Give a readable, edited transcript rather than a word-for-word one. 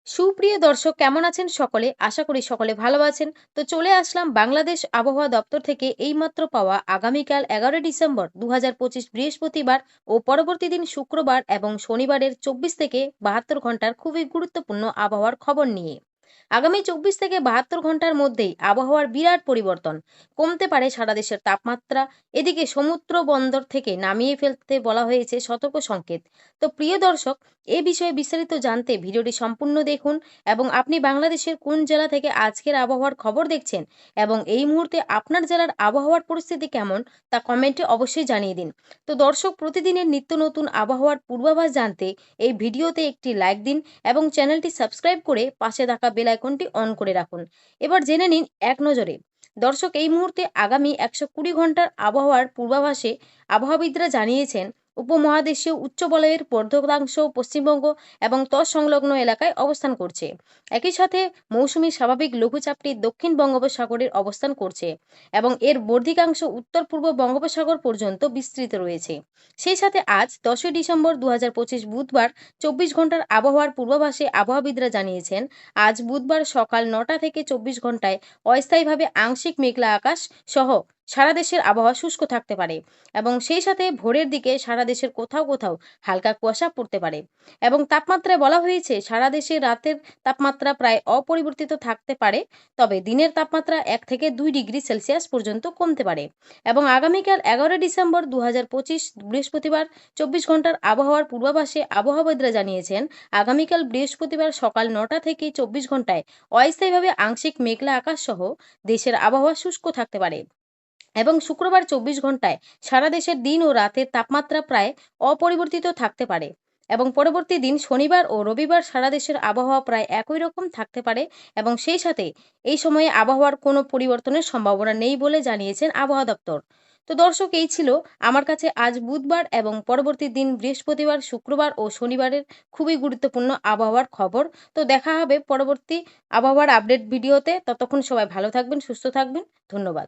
সুপ্রিয় দর্শক কেমন আছেন সকলে? আশা করি সকলে ভালো আছেন। তো চলে আসলাম বাংলাদেশ আবহাওয়া দপ্তর থেকে এইমাত্র পাওয়া আগামীকাল ১১ ডিসেম্বর ২০২৫ বৃহস্পতিবার ও পরবর্তী দিন শুক্রবার এবং শনিবারের ২৪ থেকে ৭২ ঘন্টার খুবই গুরুত্বপূর্ণ আবহাওয়ার খবর নিয়ে। আগামী ২৪ থেকে ৭২ ঘন্টার মধ্যেই আবহাওয়ার বিরাট পরিবর্তন। কমতে পারে সারা দেশের তাপমাত্রা। এদিকে সমুদ্র বন্দর থেকে নামিয়ে ফেলতে বলা হয়েছে সতর্ক সংকেত। তো প্রিয় দর্শক, এ বিষয়ে বিস্তারিত জানতে ভিডিওটি সম্পূর্ণ দেখুন এবং আপনি বাংলাদেশের কোন জেলা থেকে আজকের আবহাওয়ার খবর দেখছেন এবং এই মুহূর্তে আপনার জেলার আবহাওয়ার পরিস্থিতি কেমন তা কমেন্টে অবশ্যই জানিয়ে দিন। তো দর্শক, প্রতিদিনের নিত্য নতুন আবহাওয়ার পূর্বাভাস জানতে এই ভিডিওতে একটি লাইক দিন এবং চ্যানেলটি সাবস্ক্রাইব করে পাশে থাকা বেল আইকনটি অন করে রাখুন। এবার জেনে নিন এক নজরে। দর্শক, এই মুহূর্তে আগামী ১২০ ঘন্টার আবহাওয়ার পূর্বাভাসে আবহাওয়াবিদরা জানিয়েছেন উপমহাদেশীয় উচ্চ বলয়ের বর্ধকাংশ পশ্চিমবঙ্গ এবং তৎসংলগ্ন এলাকায় অবস্থান করছে। একই সাথে মৌসুমী স্বাভাবিক লঘুচাপটি দক্ষিণ বঙ্গোপসাগরের অবস্থান করছে এবং এর বর্ধিকাংশ উত্তর পূর্ব বঙ্গোপসাগর পর্যন্ত বিস্তৃত রয়েছে। সেই সাথে আজ ১০ই ডিসেম্বর ২০২৫ বুধবার ২৪ ঘন্টার আবহাওয়ার পূর্বাভাসে আবহাওয়াবিদরা জানিয়েছেন আজ বুধবার সকাল ৯টা থেকে ২৪ ঘন্টায় অস্থায়ীভাবে আংশিক মেঘলা আকাশ সহ সারা দেশের আবহাওয়া শুষ্ক থাকতে পারে এবং সেই সাথে ভোরের দিকে সারা দেশের কোথাও কোথাও হালকা কুয়াশা পড়তে পারে। এবং তাপমাত্রায় বলা হয়েছে সারা দেশে রাতের তাপমাত্রা প্রায় অপরিবর্তিত থাকতে পারে, তবে দিনের তাপমাত্রা ১ থেকে ২ ডিগ্রি সেলসিয়াস পর্যন্ত কমতে পারে। এবং আগামীকাল ১১ ডিসেম্বর ২০২৫ বৃহস্পতিবার ২৪ ঘন্টার আবহাওয়ার পূর্বাভাসে আবহাওয়াবিদরা জানিয়েছেন আগামীকাল বৃহস্পতিবার সকাল ৯টা থেকে ২৪ ঘন্টায় অস্থায়ীভাবে আংশিক মেঘলা আকাশ সহ দেশের আবহাওয়া শুষ্ক থাকতে পারে এবং শুক্রবার ২৪ ঘন্টায় সারা দেশের দিন ও রাতের তাপমাত্রা প্রায় অপরিবর্তিত থাকতে পারে এবং পরবর্তী দিন শনিবার ও রবিবার সারা দেশের আবহাওয়া প্রায় একই রকম থাকতে পারে এবং সেই সাথে এই সময়ে আবহাওয়ার কোনো পরিবর্তনের সম্ভাবনা নেই বলে জানিয়েছেন আবহাওয়া দপ্তর। তো দর্শক, এই ছিল আমার কাছে আজ বুধবার এবং পরবর্তী দিন বৃহস্পতিবার, শুক্রবার ও শনিবারের খুবই গুরুত্বপূর্ণ আবহাওয়ার খবর। তো দেখা হবে পরবর্তী আবহাওয়ার আপডেট ভিডিওতে। ততক্ষণ সবাই ভালো থাকবেন, সুস্থ থাকবেন। ধন্যবাদ।